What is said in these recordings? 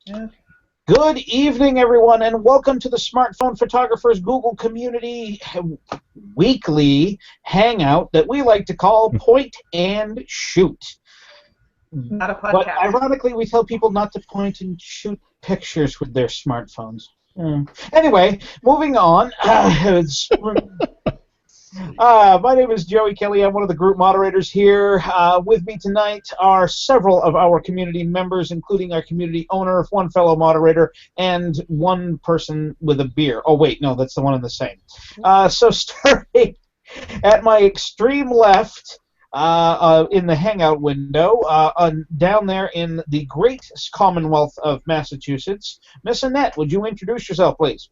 Yeah. Good evening, everyone, and welcome to the Smartphone Photographers Google Community Weekly Hangout that we like to call Point and Shoot. Not a podcast. But ironically, we tell people not to point and shoot pictures with their smartphones. Anyway, moving on. My name is Joey Kelly. I'm one of the group moderators here. With me tonight are several of our community members, including our community owner, one fellow moderator, and one person with a beer. Oh, wait, no, that's the one and the same. So starting at my extreme left in the Hangout window, down there in the great Commonwealth of Massachusetts, Miss Annette, would you introduce yourself, please?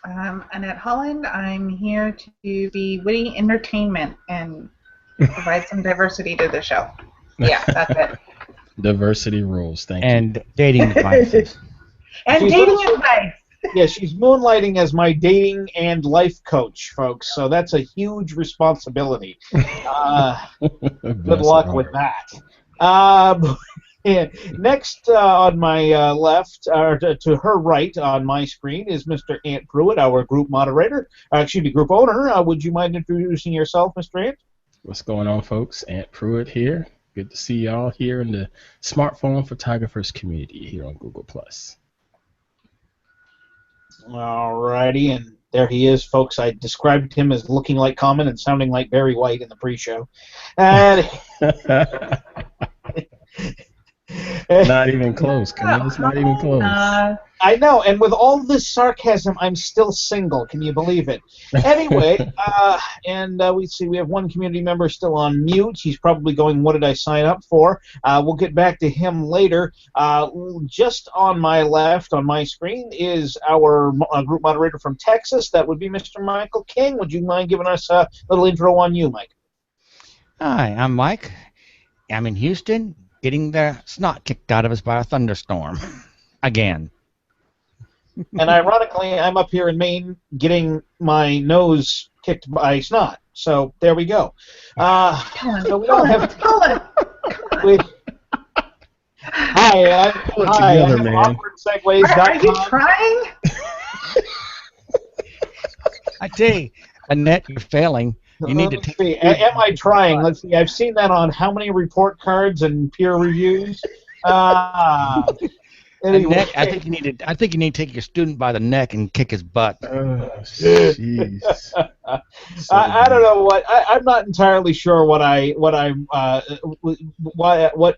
Annette Holland. I'm here to be witty entertainment and provide some diversity to the show. Yeah, that's it. Diversity rules, thank you. And dating advice. And dating advice. Yeah, she's moonlighting as my dating and life coach, folks, so that's a huge responsibility. Good luck with that. Next on my left, or to her right on my screen, is Mr. Ant Pruitt, our group moderator. Group owner. Would you mind introducing yourself, Mr. Ant? What's going on, folks? Ant Pruitt here. Good to see y'all here in the Smartphone Photographers community here on Google+. Alrighty, and there he is, folks. I described him as looking like Common and sounding like Barry White in the pre-show. Not even close. It's not even close. I know, and with all this sarcasm, I'm still single. Can you believe it? Anyway, we have one community member still on mute. He's probably going, what did I sign up for? We'll get back to him later. Just on my left, on my screen, is our group moderator from Texas. That would be Mr. Michael King. Would you mind giving us a little intro on you, Mike? Hi, I'm Mike. I'm in Houston, getting the snot kicked out of us by a thunderstorm. Again. And ironically, I'm up here in Maine getting my nose kicked by snot. So there we go. So we all have... Hi, together, man. Awkwardsegues.com. Are you trying? I tell you, Annette, you're failing. You need to take. Am I trying? Let's see. I've seen that on how many report cards and peer reviews. Anyway. Annette, I think you need to take your student by the neck and kick his butt. Jeez. I don't know what. I'm not entirely sure what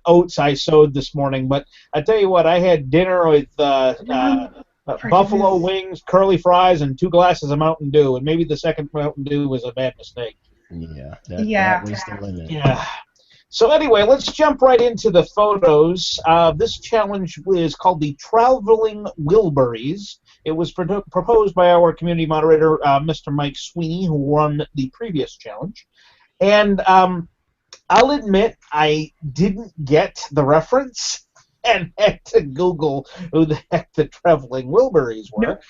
oats I sowed this morning, but I tell you what, I had dinner with buffalo wings, curly fries, and 2 glasses of Mountain Dew, and maybe the second Mountain Dew was a bad mistake. Yeah, that was the limit. Yeah. So anyway, let's jump right into the photos. This challenge is called the Traveling Wilburys. It was proposed by our community moderator, Mr. Mike Sweeney, who won the previous challenge. And I'll admit I didn't get the reference and had to Google who the heck the Traveling Wilburys were.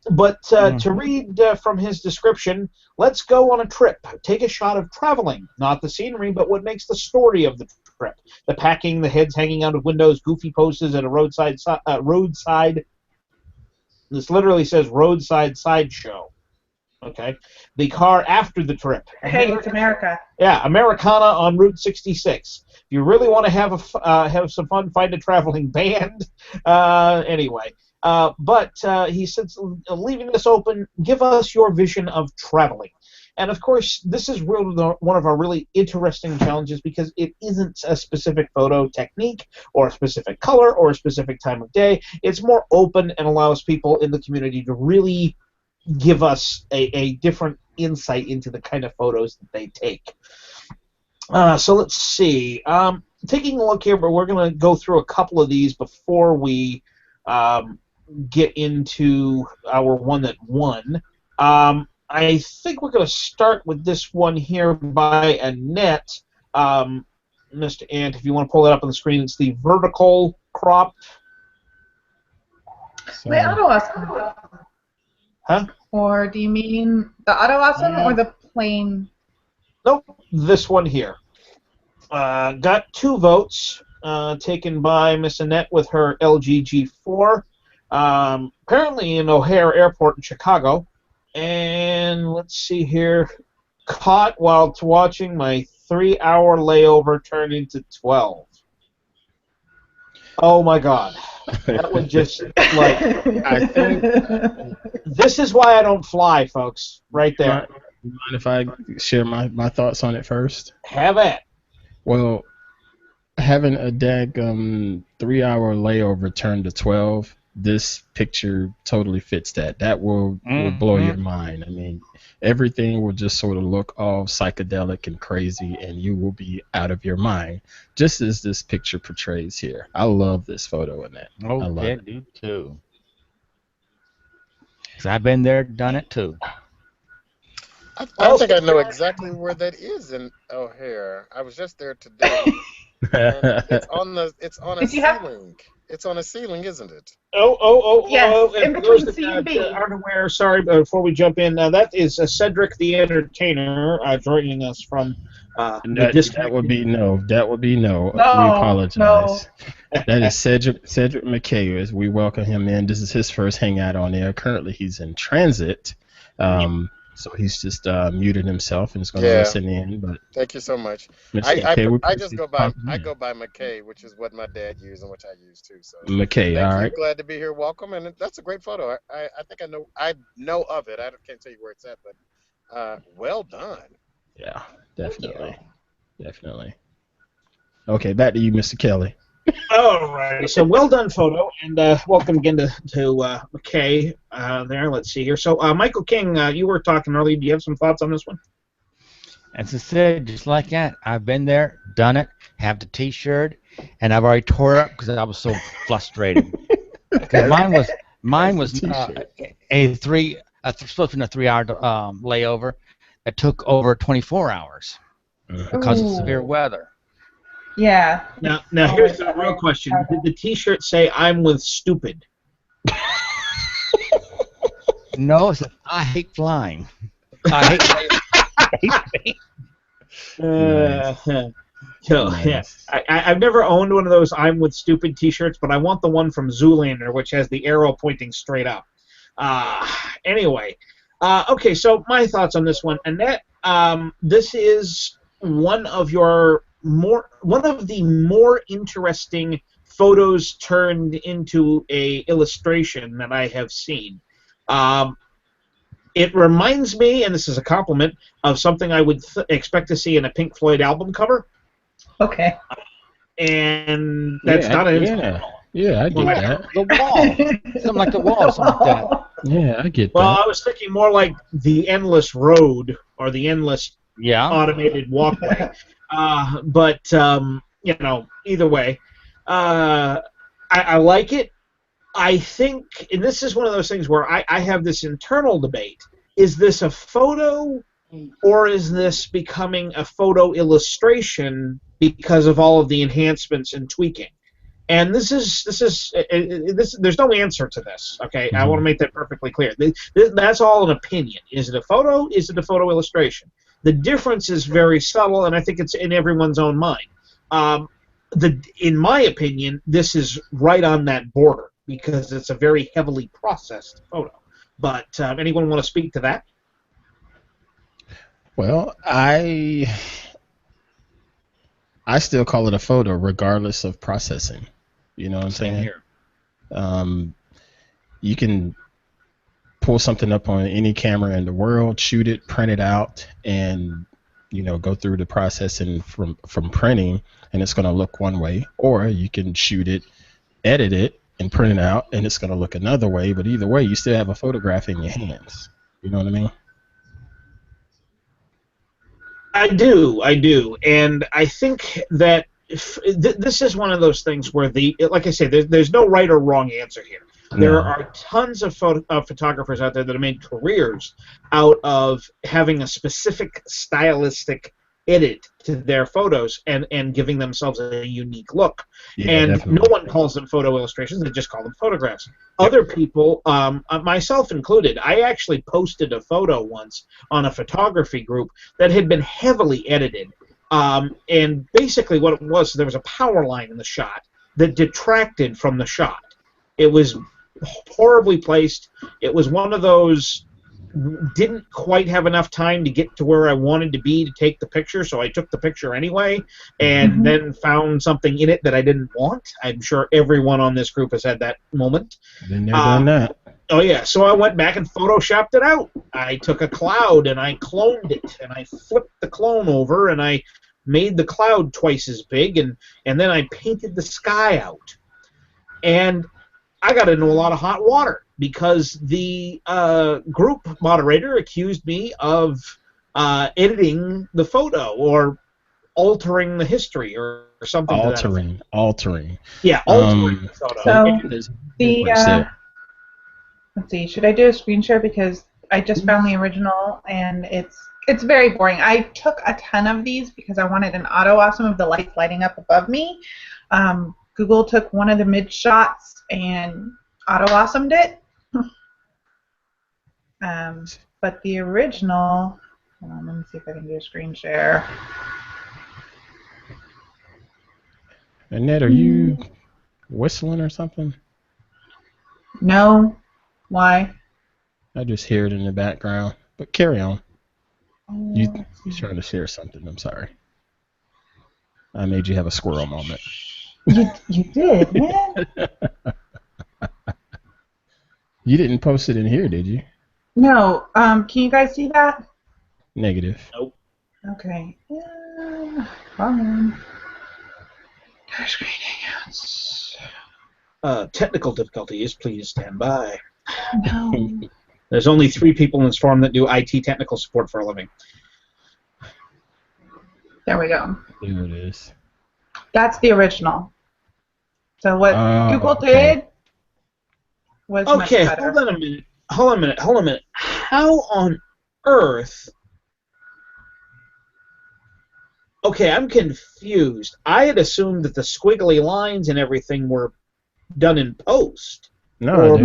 But to read from his description, let's go on a trip. Take a shot of traveling, not the scenery, but what makes the story of the trip. The packing, the heads hanging out of windows, goofy poses at a roadside. This literally says roadside sideshow. Okay, the car after the trip. Hey, it's America. Yeah, Americana on Route 66. If you really want to have some fun, find a traveling band. Anyway, but he says, leaving this open, give us your vision of traveling. And of course, this is really one of our really interesting challenges because it isn't a specific photo technique or a specific color or a specific time of day. It's more open and allows people in the community to really give us a different insight into the kind of photos that they take. So let's see. Taking a look here, but we're going to go through a couple of these before we get into our one that won. I think we're going to start with this one here by Annette. Mr. Ant, if you want to pull that up on the screen, it's the vertical crop. The auto awesome. Huh? Or do you mean the auto awesome or the plain? Nope, this one here. Got 2 votes. taken by Miss Annette with her LG G4, apparently in O'Hare Airport in Chicago. And let's see here, caught while watching my 3-hour layover turn into 12. Oh my God. That would just, like, I think. this is why I don't fly, folks, right there. Mind if I share my thoughts on it first? Have at. Well, having a 3-hour layover turn to 12, this picture totally fits that. That will blow your mind. I mean, everything will just sort of look all psychedelic and crazy, and you will be out of your mind, just as this picture portrays here. I love this photo in that. I love Okay, it. do too. 'Cause I've been there, done it too. I think I know exactly where that is in O'Hare. I was just there today. And it's on a ceiling. It's on a ceiling, isn't it? Yes, in and for those between C and B. that aren't aware, sorry, before we jump in, that is Cedric the Entertainer joining us from That would be no. We No, apologize. That is Cedric McKay. As we welcome him in. This is his first hangout on air. Currently, he's in transit. So he's just muted himself and is going to listen in. But thank you so much. Mr. McKay, I just go by McKay, which is what my dad used and which I use too. So McKay, all right. Glad to be here. Welcome, and that's a great photo. I think I know of it. I can't tell you where it's at, but well done. Yeah, definitely. Okay, back to you, Mr. Kelly. All right, so well done photo, and welcome again to McKay there. Let's see here. So, Michael King, you were talking earlier. Do you have some thoughts on this one? As I said, just like that, I've been there, done it, have the T-shirt, and I've already tore it up because I was so frustrated. Because mine was supposed to be a 3-hour layover that took over 24 hours because of severe weather. Yeah. Now here's the real question. Did the T-shirt say, "I'm with stupid"? No, it said, I hate flying. I hate Yeah. I've never owned one of those "I'm with stupid" T-shirts, but I want the one from Zoolander, which has the arrow pointing straight up. Anyway, okay. So my thoughts on this one, Annette. This is one of the more interesting photos turned into a illustration that I have seen. It reminds me, and this is a compliment, of something I would expect to see in a Pink Floyd album cover. Okay. And that's not an instrumental. Yeah, I get that. The wall. Something like the wall, something like that. Yeah, I get that. Well, I was thinking more like the endless road or the endless automated walkway. But either way, I like it. I think, and this is one of those things where I have this internal debate. Is this a photo, or is this becoming a photo illustration because of all of the enhancements and tweaking? And this is there's no answer to this. Okay, I want to make that perfectly clear. That's all an opinion. Is it a photo? Is it a photo illustration? The difference is very subtle, and I think it's in everyone's own mind. In my opinion, this is right on that border because it's a very heavily processed photo. But anyone want to speak to that? Well, I still call it a photo regardless of processing. You know what I'm saying? Here. You can pull something up on any camera in the world, shoot it, print it out, and go through the processing from printing, and it's going to look one way. Or you can shoot it, edit it, and print it out, and it's going to look another way. But either way, you still have a photograph in your hands. You know what I mean? I do, and I think that this is one of those things where like I say, there's no right or wrong answer here. There are tons of photographers out there that have made careers out of having a specific stylistic edit to their photos and giving themselves a unique look. Yeah, and definitely. No one calls them photo illustrations, they just call them photographs. Other people, myself included, I actually posted a photo once on a photography group that had been heavily edited And basically what it was, there was a power line in the shot that detracted from the shot. It was horribly placed. It was one of those, didn't quite have enough time to get to where I wanted to be to take the picture, so I took the picture anyway, and then found something in it that I didn't want. I'm sure everyone on this group has had that moment. Been there, done that. Oh, yeah. So I went back and photoshopped it out. I took a cloud and I cloned it, and I flipped the clone over, and I made the cloud twice as big, and then I painted the sky out. And I got into a lot of hot water because the group moderator accused me of editing the photo or altering the history or something. Altering. Yeah, altering the photo. So let's see. Should I do a screen share, because I just found the original and it's very boring. I took a ton of these because I wanted an auto awesome of the lights lighting up above me. Google took one of the mid shots and auto awesomed it. But the original, hold on, let me see if I can do a screen share. Annette, are you whistling or something? No. Why? I just hear it in the background. But carry on. You're trying to share something. I'm sorry. I made you have a squirrel moment. You did, man. You didn't post it in here, did you? No. Can you guys see that? Negative. Nope. Okay. Hold on. Screen hangouts. Technical difficulties. Please stand by. No. There's only 3 people in this forum that do IT technical support for a living. There we go. There it is. That's the original. So what Google did was much better. Hold on a minute. How on earth? Okay, I'm confused. I had assumed that the squiggly lines and everything were done in post. No.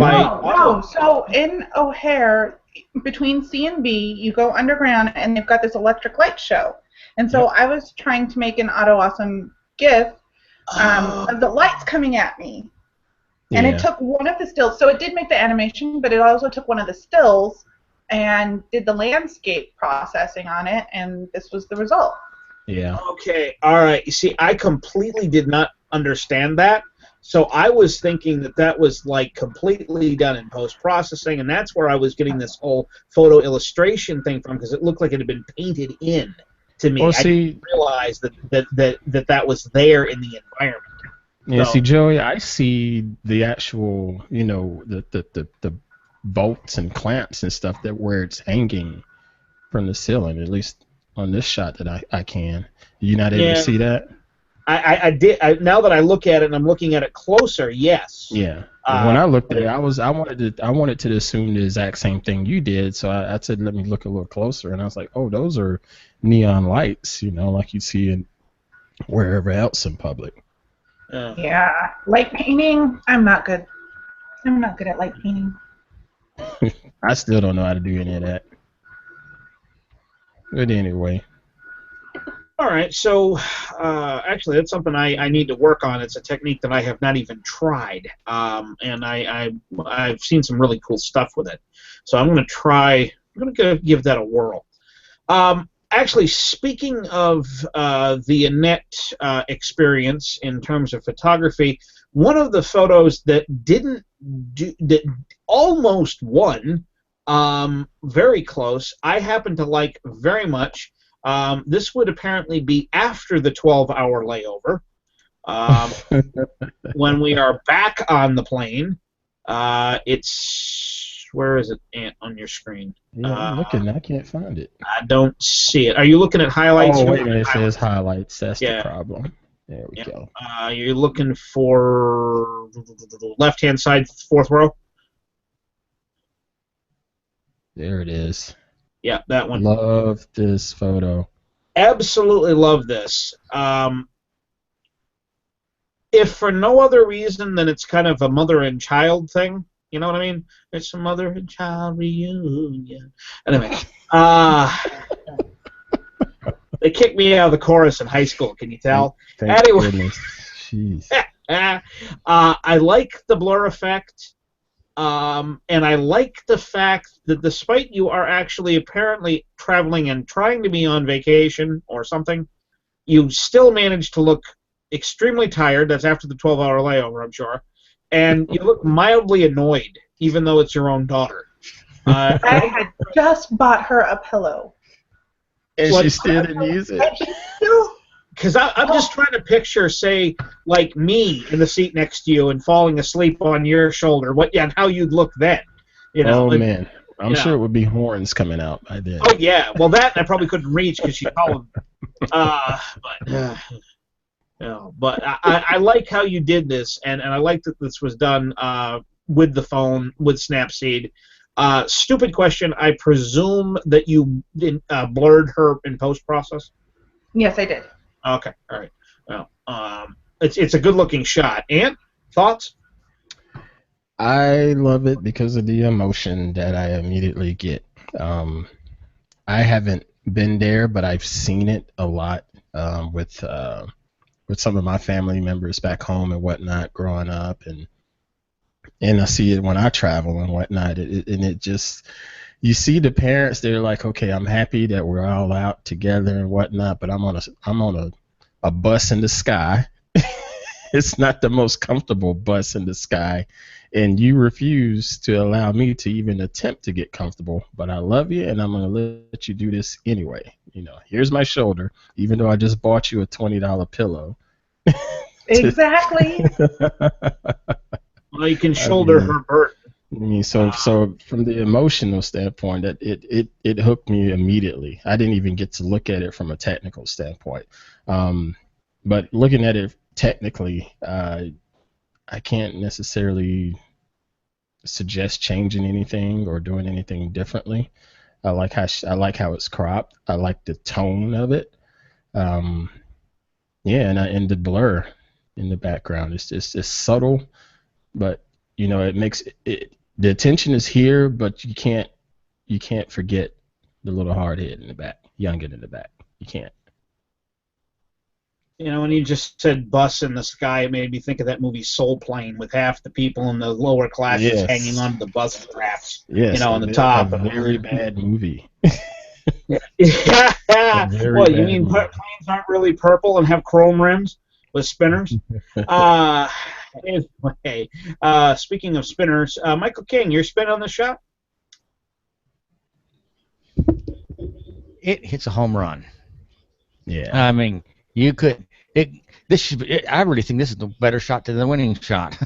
So in O'Hare, between C and B, you go underground, and they've got this electric light show. And so I was trying to make an auto awesome GIF of the lights coming at me. And it took one of the stills. So it did make the animation, but it also took one of the stills and did the landscape processing on it, and this was the result. Yeah. Okay, all right. You see, I completely did not understand that. So I was thinking that was like completely done in post-processing, and that's where I was getting this whole photo illustration thing from, because it looked like it had been painted in to me. Well, I didn't realize that was there in the environment. Yeah, see, Joey, I see the actual, the bolts and clamps and stuff where it's hanging from the ceiling, at least on this shot that I can. You're not able to see that? I did. Now that I look at it and I'm looking at it closer, yes. Yeah. When I looked at it, I wanted to assume the exact same thing you did, so I said, let me look a little closer, and I was like, oh, those are neon lights, like you see in wherever else in public. Yeah, light painting. I'm not good. I'm not good at light painting. I still don't know how to do any of that. But anyway. All right, so actually that's something I need to work on. It's a technique that I have not even tried, and I've seen some really cool stuff with it. So I'm going to give that a whirl. Actually, speaking of the Annette experience in terms of photography, one of the photos that that almost won, very close, I happen to like very much. This would apparently be after the 12-hour layover. When we are back on the plane, where is it on your screen? Yeah, I'm looking. I can't find it. I don't see it. Are you looking at highlights? Oh, wait a minute. It says highlights. That's the problem. There we go. You're looking for left-hand side, 4th row? There it is. Yeah, that one. Love this photo. Absolutely love this. If for no other reason than it's kind of a mother and child thing, you know what I mean? It's a mother and child reunion. Anyway, They kicked me out of the chorus in high school. Can you tell? Thank Anyway, goodness. Jeez. I like the blur effect, and I like the fact that despite you are actually apparently traveling and trying to be on vacation or something, you still manage to look extremely tired. That's after the 12-hour layover, I'm sure. And you look mildly annoyed, even though it's your own daughter. I had just bought her a pillow. And she still didn't use it? Because I'm just trying to picture, say, like me in the seat next to you and falling asleep on your shoulder, and how you'd look then. You know, man. I'm sure it would be horns coming out by then. Oh, yeah. Well, that I probably couldn't reach because she's taller. But I like how you did this, and I like that this was done with the phone, with Snapseed. Stupid question. I presume that you blurred her in post-process? Yes, I did. Okay, all right. Well, it's a good-looking shot. And thoughts? I love it because of the emotion that I immediately get. I haven't been there, but I've seen it a lot with some of my family members back home and whatnot growing up, and I see it when I travel and whatnot. And it just, you see the parents, they're like, okay, I'm happy that we're all out together and whatnot, but I'm on a bus in the sky. It's not the most comfortable bus in the sky, and you refuse to allow me to even attempt to get comfortable. But I love you, and I'm going to let you do this anyway. You know, here's my shoulder, even though I just bought you a $20 pillow. Exactly. Well, you can shoulder her burden. I mean, so from the emotional standpoint, that it hooked me immediately. I didn't even get to look at it from a technical standpoint. But looking at it technically, I can't necessarily suggest changing anything or doing anything differently. I like how it's cropped. I like the tone of it. And the blur in the background. It's subtle, but you know, it makes it. The attention is here, but you can't forget the little hard head in the back, youngin in the back. You can't. You know, when you just said bus in the sky, it made me think of that movie Soul Plane with half the people in the lower classes hanging onto the bus straps. Yes, you know, on the top. A very bad movie. Yeah. What, you mean planes aren't really purple and have chrome rims with spinners? Anyway, speaking of spinners, Michael King, your spin on the shot? It hits a home run. Yeah. I mean, you could. I really think this is the better shot than the winning shot.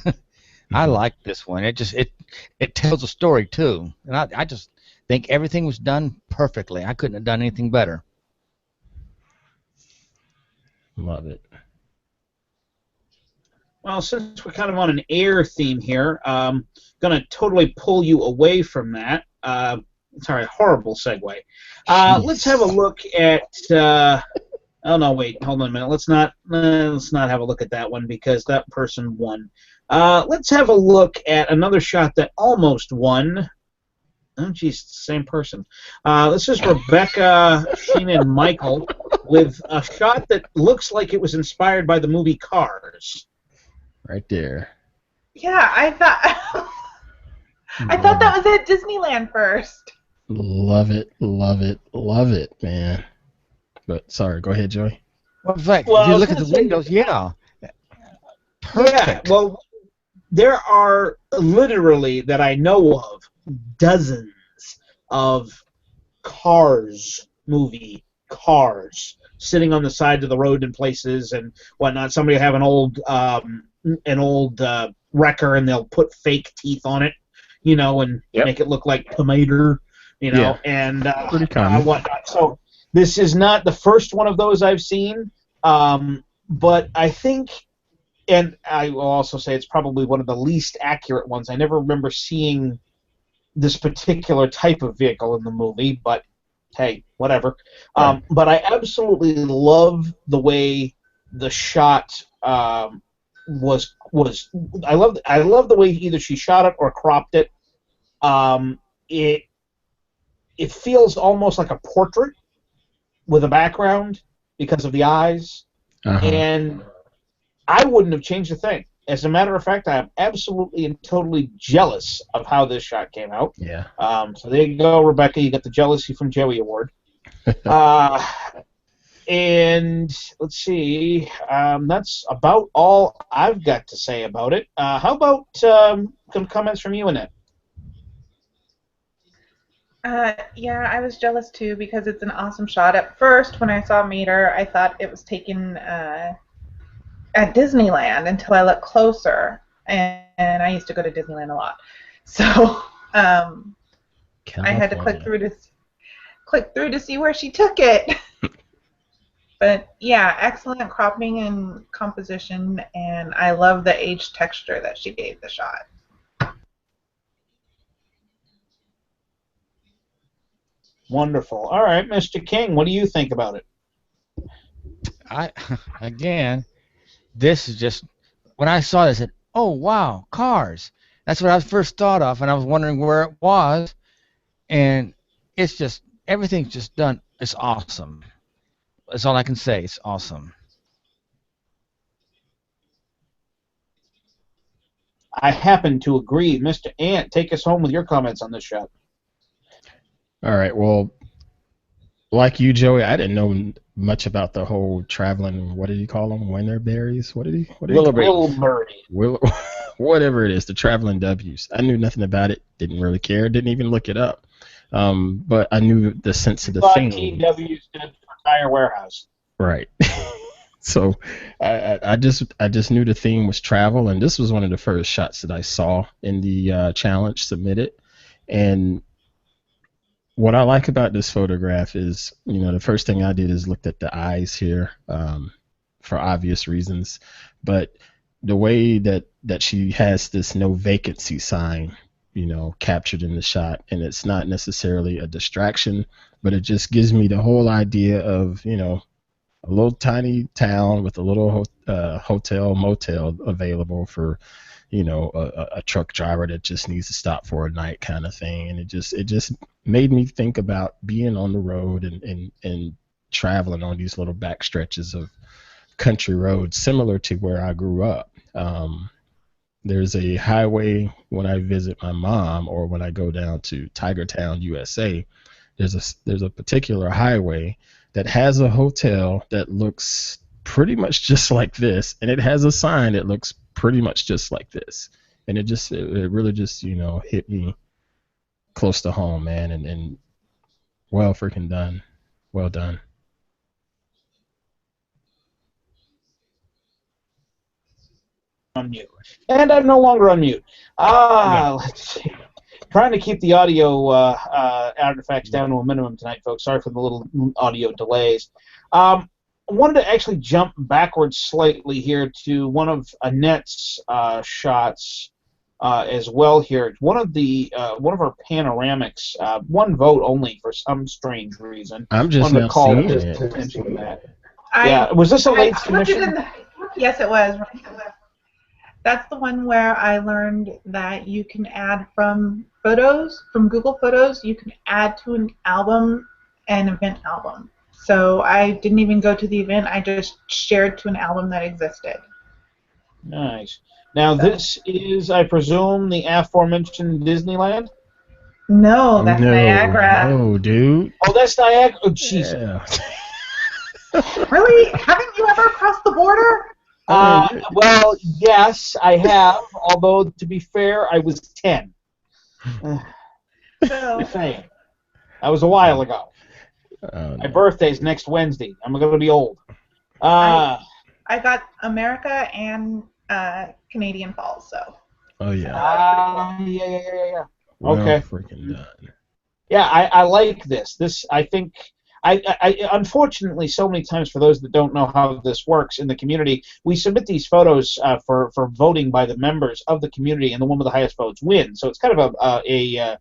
I like this one. It tells a story too, and I just think everything was done perfectly. I couldn't have done anything better. Love it. Well, since we're kind of on an air theme here, I'm going to totally pull you away from that. Sorry, horrible segue. Let's have a look at. Oh no! Wait, hold on a minute. Let's not have a look at that one because that person won. Let's have a look at another shot that almost won. Oh, geez, same person. This is Rebecca, Sheena, and Michael with a shot that looks like it was inspired by the movie Cars. Right there. Yeah, I thought that was at Disneyland first. Love it, love it, love it, man. But sorry, go ahead, Joey. Well, in fact, if you look at the windows, yeah. Perfect. Yeah, well, there are literally, that I know of, dozens of Cars movie cars sitting on the side of the road in places and whatnot. Somebody will have an old wrecker and they'll put fake teeth on it, you know, and make it look like tomato, you know, and whatnot. So this is not the first one of those I've seen, but I think, and I will also say it's probably one of the least accurate ones. I never remember seeing this particular type of vehicle in the movie, but hey, whatever. Right. But I absolutely love the way the shot was. I love the way either she shot it or cropped it. It feels almost like a portrait with a background, because of the eyes, and I wouldn't have changed a thing. As a matter of fact, I am absolutely and totally jealous of how this shot came out. Yeah. So there you go, Rebecca. You got the Jealousy from Joey Award. And let's see. That's about all I've got to say about it. How about some comments from you, Annette? Yeah, I was jealous too because it's an awesome shot. At first, when I saw Mater, I thought it was taken at Disneyland until I looked closer, and I used to go to Disneyland a lot, so I had to click through to see where she took it. But yeah, excellent cropping and composition, and I love the age texture that she gave the shot. Wonderful. All right, Mr. King, what do you think about it? Again, this is just, when I saw this, I said, oh, wow, cars. That's what I first thought of, and I was wondering where it was, and it's just, everything's just done. It's awesome. That's all I can say. It's awesome. I happen to agree. Mr. Ant, take us home with your comments on this shot. All right. Well, like you, Joey, I didn't know much about the whole traveling. What did he call them? Winterberries? What did he? Wilburys. Whatever it is, the traveling W's. I knew nothing about it. Didn't really care. Didn't even look it up. But I knew the sense of the thing. TW stood for Tire Warehouse. Right. So I just knew the theme was travel, and this was one of the first shots that I saw in the challenge submitted. And what I like about this photograph is, the first thing I did is looked at the eyes here, for obvious reasons, but the way that she has this no vacancy sign, captured in the shot, and it's not necessarily a distraction, but it just gives me the whole idea of, a little tiny town with a little hotel, motel available for, a truck driver that just needs to stop for a night kind of thing. And it just made me think about being on the road and traveling on these little back stretches of country roads, similar to where I grew up. There's a highway when I visit my mom, or when I go down to Tigertown, USA. There's a particular highway that has a hotel that looks pretty much just like this, and it has a sign that looks pretty much just like this. And it really just hit me close to home, man, and well freaking done. Well done. On mute. And I'm no longer on mute. Let's see. Trying to keep the audio artifacts down to a minimum tonight, folks. Sorry for the little audio delays. I wanted to actually jump backwards slightly here to one of Annette's shots as well here. One of our panoramics, one vote only for some strange reason. I'm just not seeing it. Yeah, was this a late submission? Yes, it was. That's the one where I learned that you can add from photos, from Google Photos, you can add to an album, an event album. So I didn't even go to the event, I just shared to an album that existed. Nice. Now this is, I presume, the aforementioned Disneyland? No, that's Niagara. No, dude. Oh, that's Niagara? Oh, jeez. Yeah. Really? Haven't you ever crossed the border? Well, yes, I have. Although, to be fair, I was 10. Just saying. That was a while ago. My birthday's next Wednesday. I'm going to be old. I got America and Canadian Falls, so. Oh, yeah. Yeah. Well, okay. Freaking done. Yeah, I like this. I think. I unfortunately, so many times, for those that don't know how this works in the community, we submit these photos for voting by the members of the community, and the one with the highest votes wins. So it's kind of a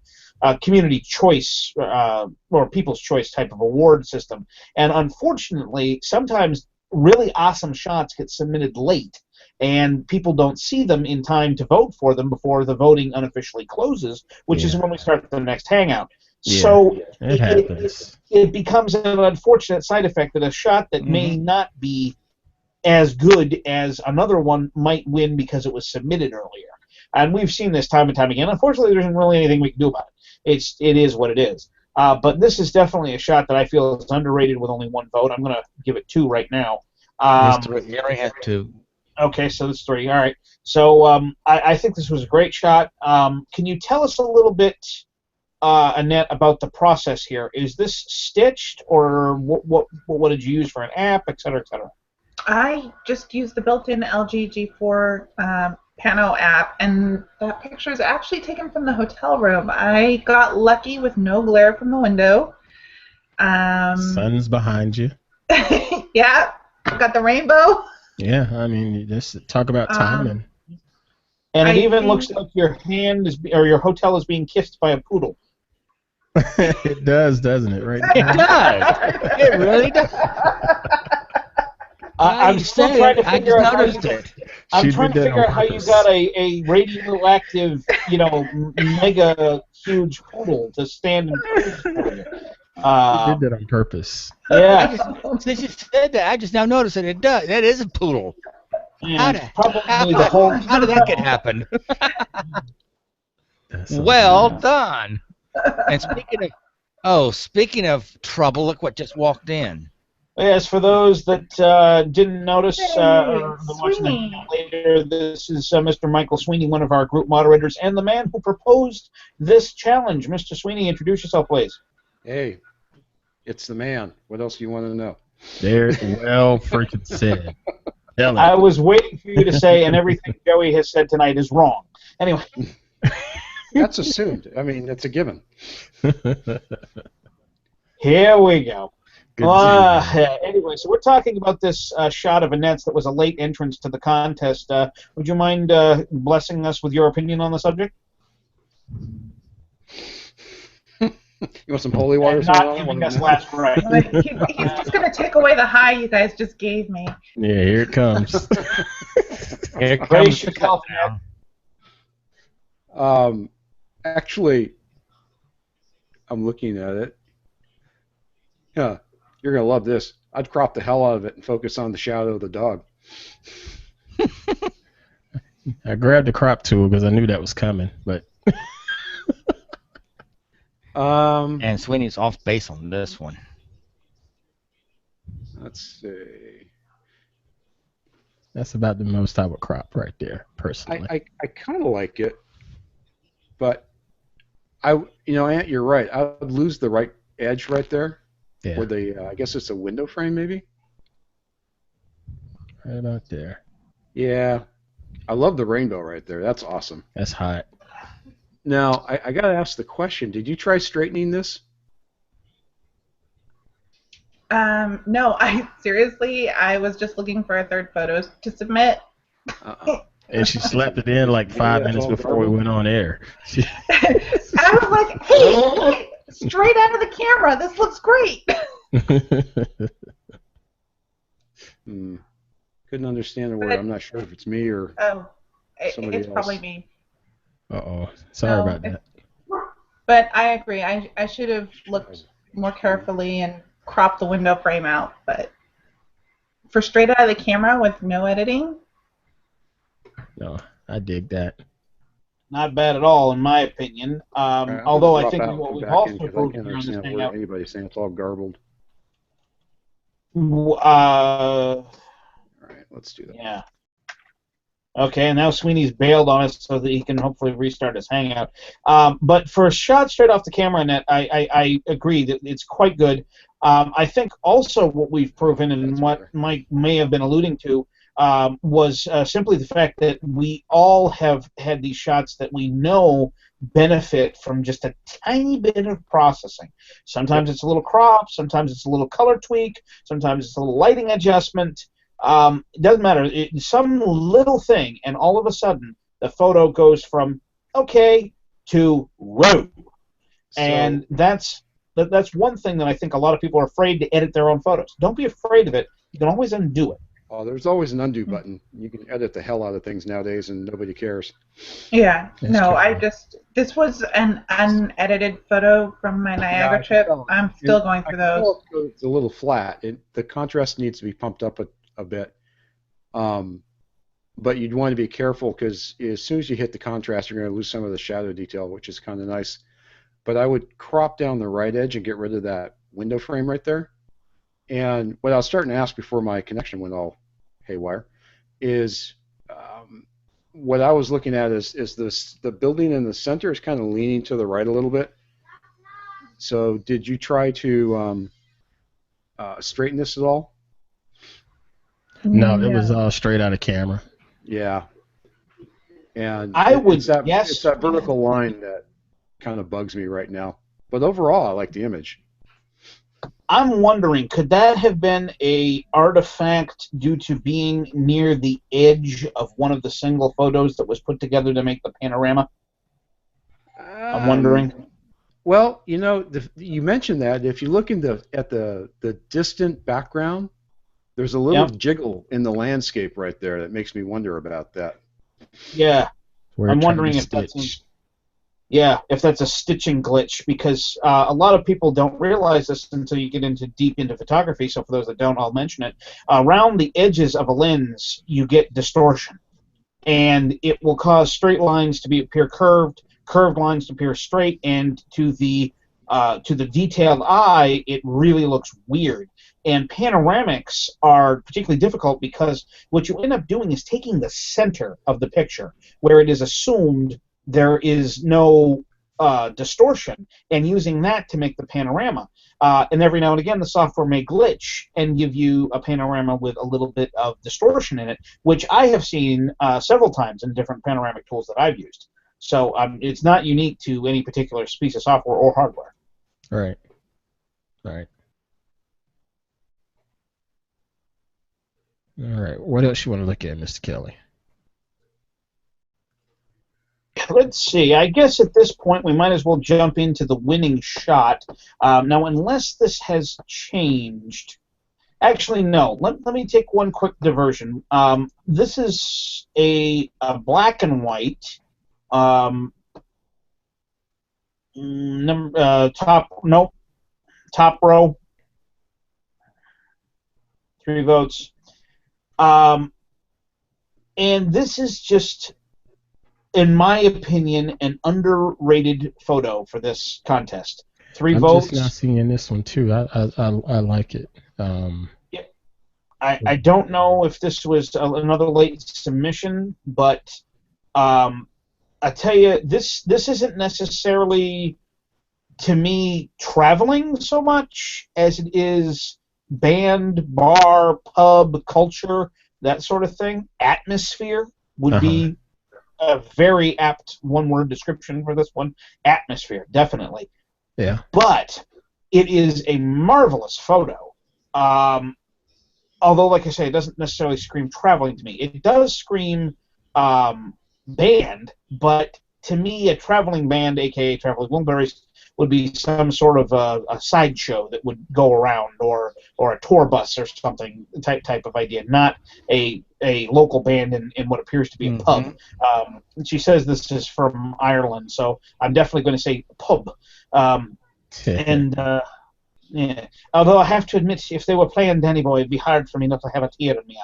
community choice or people's choice type of award system. And unfortunately, sometimes really awesome shots get submitted late, and people don't see them in time to vote for them before the voting unofficially closes, which is when we start the next Hangout. So it happens. It becomes an unfortunate side effect that a shot that may not be as good as another one might win because it was submitted earlier. And we've seen this time and time again. Unfortunately, there isn't really anything we can do about it. It is what it is. But this is definitely a shot that I feel is underrated with only one vote. I'm going to give it 2 right now. Gary has 2. Okay, so it's 3. All right. So I think this was a great shot. Can you tell us a little bit, Annette, about the process here? Is this stitched, or what did you use for an app, et cetera, et cetera? I just used the built-in LG G4 Pano app, and that picture is actually taken from the hotel room. I got lucky with no glare from the window. Sun's behind you. Yeah, got the rainbow. Yeah, I mean, just talk about timing. And it even looks like your your hotel is being kissed by a poodle. It does, doesn't it? Right? It does. It really does. I'm still trying to figure out I'm trying to figure out how you got a radioactive, mega huge poodle to stand in place for you. You did that on purpose. Yeah. Since you said that, I just now noticed that it does. That is a poodle. Yeah, How did that get happen? Well done. And speaking of trouble, look what just walked in. Yes, for those that didn't notice or watching the later, this is Mr. Michael Sweeney, one of our group moderators, and the man who proposed this challenge. Mr. Sweeney, introduce yourself, please. Hey, it's the man. What else do you want to know? There, well freaking said. I was waiting for you to say, and everything Joey has said tonight is wrong. Anyway. That's assumed. I mean, it's a given. Here we go. Anyway, so we're talking about this shot of Annette's that was a late entrance to the contest. Would you mind blessing us with your opinion on the subject? You want some holy water? Not giving us last right. He's just going to take away the high you guys just gave me. Yeah, here it comes. Here it comes. Yourself now. Actually, I'm looking at it. Yeah, you're going to love this. I'd crop the hell out of it and focus on the shadow of the dog. I grabbed the crop tool because I knew that was coming, but... And Sweeney's off base on this one. Let's see. That's about the most I would crop right there, personally. I kind of like it, but Aunt, you're right. I would lose the right edge right there. Yeah. Where the I guess it's a window frame, maybe. Right about there. Yeah, I love the rainbow right there. That's awesome. That's hot. Now, I got to ask the question, did you try straightening this? No, I was just looking for a third photo to submit. And she slapped it in like 5 minutes before we went on air. I was like, hey, straight out of the camera, this looks great. Couldn't understand the word. I'm not sure if it's me or somebody else. It's probably me. Uh-oh. Sorry about that. But I agree. I should have looked more carefully and cropped the window frame out. But for straight out of the camera with no editing? No, I dig that. Not bad at all, in my opinion. Although I think what we've also proved here on this Hangout, anybody saying it's all garbled. All right, let's do that. Yeah. Okay, and now Sweeney's bailed on us so that he can hopefully restart his Hangout. But for a shot straight off the camera, Annette, I agree that it's quite good. I think also what we've proven, and what Mike may have been alluding to, was simply the fact that we all have had these shots that we know benefit from just a tiny bit of processing. Sometimes it's a little crop, sometimes it's a little color tweak, sometimes it's a little lighting adjustment. It doesn't matter. It's some little thing, and all of a sudden the photo goes from okay to whoa. And that's one thing that I think a lot of people are afraid to edit their own photos. Don't be afraid of it. You can always undo it. Oh, there's always an undo button. You can edit the hell out of things nowadays, and nobody cares. Yeah. No, I just This was an unedited photo from my Niagara trip. I'm still going through those. It's a little flat. The contrast needs to be pumped up a bit. But you'd want to be careful because as soon as you hit the contrast, you're going to lose some of the shadow detail, which is kind of nice. But I would crop down the right edge and get rid of that window frame right there. And what I was starting to ask before my connection went all haywire is what I was looking at is the building in the center is kind of leaning to the right a little bit. So did you try to straighten this at all? No, it was all straight out of camera. Yeah. And it's that vertical line that kind of bugs me right now. But overall, I like the image. I'm wondering, could that have been a artifact due to being near the edge of one of the single photos that was put together to make the panorama? I'm wondering. Well, you mentioned that. If you look at the distant background, there's a little jiggle in the landscape right there that makes me wonder about that. Yeah, I'm wondering if that's a stitching glitch, because a lot of people don't realize this until you get deep into photography. So for those that don't, I'll mention it. Around the edges of a lens, you get distortion, and it will cause straight lines to appear curved, curved lines to appear straight, and to the detailed eye, it really looks weird. And panoramics are particularly difficult because what you end up doing is taking the center of the picture, where it is assumed there is no distortion, and using that to make the panorama. And every now and again, the software may glitch and give you a panorama with a little bit of distortion in it, which I have seen several times in different panoramic tools that I've used. So it's not unique to any particular piece of software or hardware. Right. Right. All right. What else you want to look at, Mr. Kelly? Let's see. I guess at this point we might as well jump into the winning shot. Now, unless this has changed. Actually, no. Let me take one quick diversion. This is a black and white top row. 3 votes. And this is just, in my opinion, an underrated photo for this contest. 3 votes. I'm just not seeing this one too. I like it. I don't know if this was another late submission, but I tell you, this isn't necessarily, to me, traveling so much as it is band, bar, pub, culture, that sort of thing. Atmosphere would be a very apt one-word description for this one. Atmosphere, definitely. Yeah. But it is a marvelous photo. Although, like I say, it doesn't necessarily scream traveling to me. It does scream band, but to me, a traveling band, a.k.a. Traveling Wilburys, would be some sort of a sideshow that would go around, or a tour bus or something type of idea, not a local band in what appears to be a pub. She says this is from Ireland, so I'm definitely going to say pub. Yeah. Although I have to admit, if they were playing Danny Boy, it'd be hard for me not to have a tear in my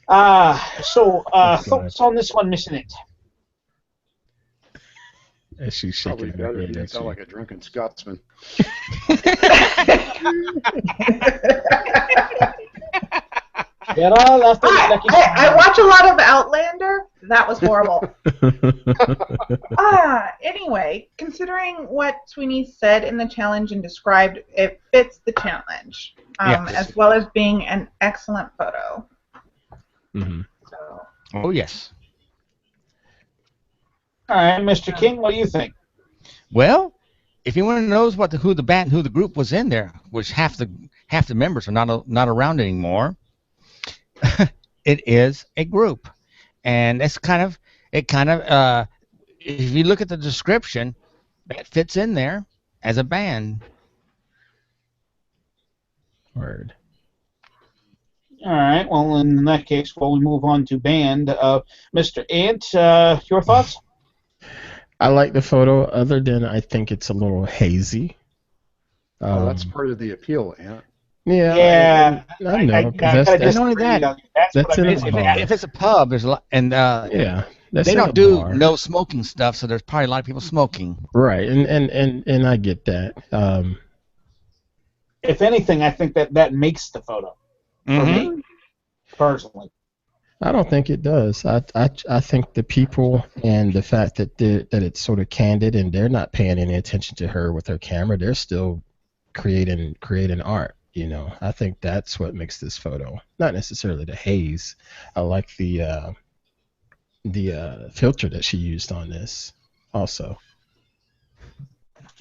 eye. Thoughts on this one, Miss Annette? As she's shaking her better head. You sound like a drunken Scotsman. I watch a lot of Outlander. That was horrible. Anyway, considering what Sweeney said in the challenge and described, it fits the challenge, as well as being an excellent photo. Mm-hmm. So. Oh, yes. All right, Mr. King, what do you think? Well, if anyone knows who the group was in there, which half the members are not around anymore, it is a group, and if you look at the description, that fits in there as a band. Word. All right. Well, in that case, we move on to band. Mr. Ant, your thoughts? I like the photo, other than I think it's a little hazy. That's part of the appeal, Ant. Yeah, I know. Not only that, that's in a bar. if it's a pub, there's a lot, and they don't do no smoking stuff, so there's probably a lot of people smoking. Right, and I get that. If anything, I think that makes the photo for me personally. I don't think it does. I think the people and the fact that it's sort of candid and they're not paying any attention to her with her camera, they're still creating art. You know, I think that's what makes this photo. Not necessarily the haze. I like the filter that she used on this also.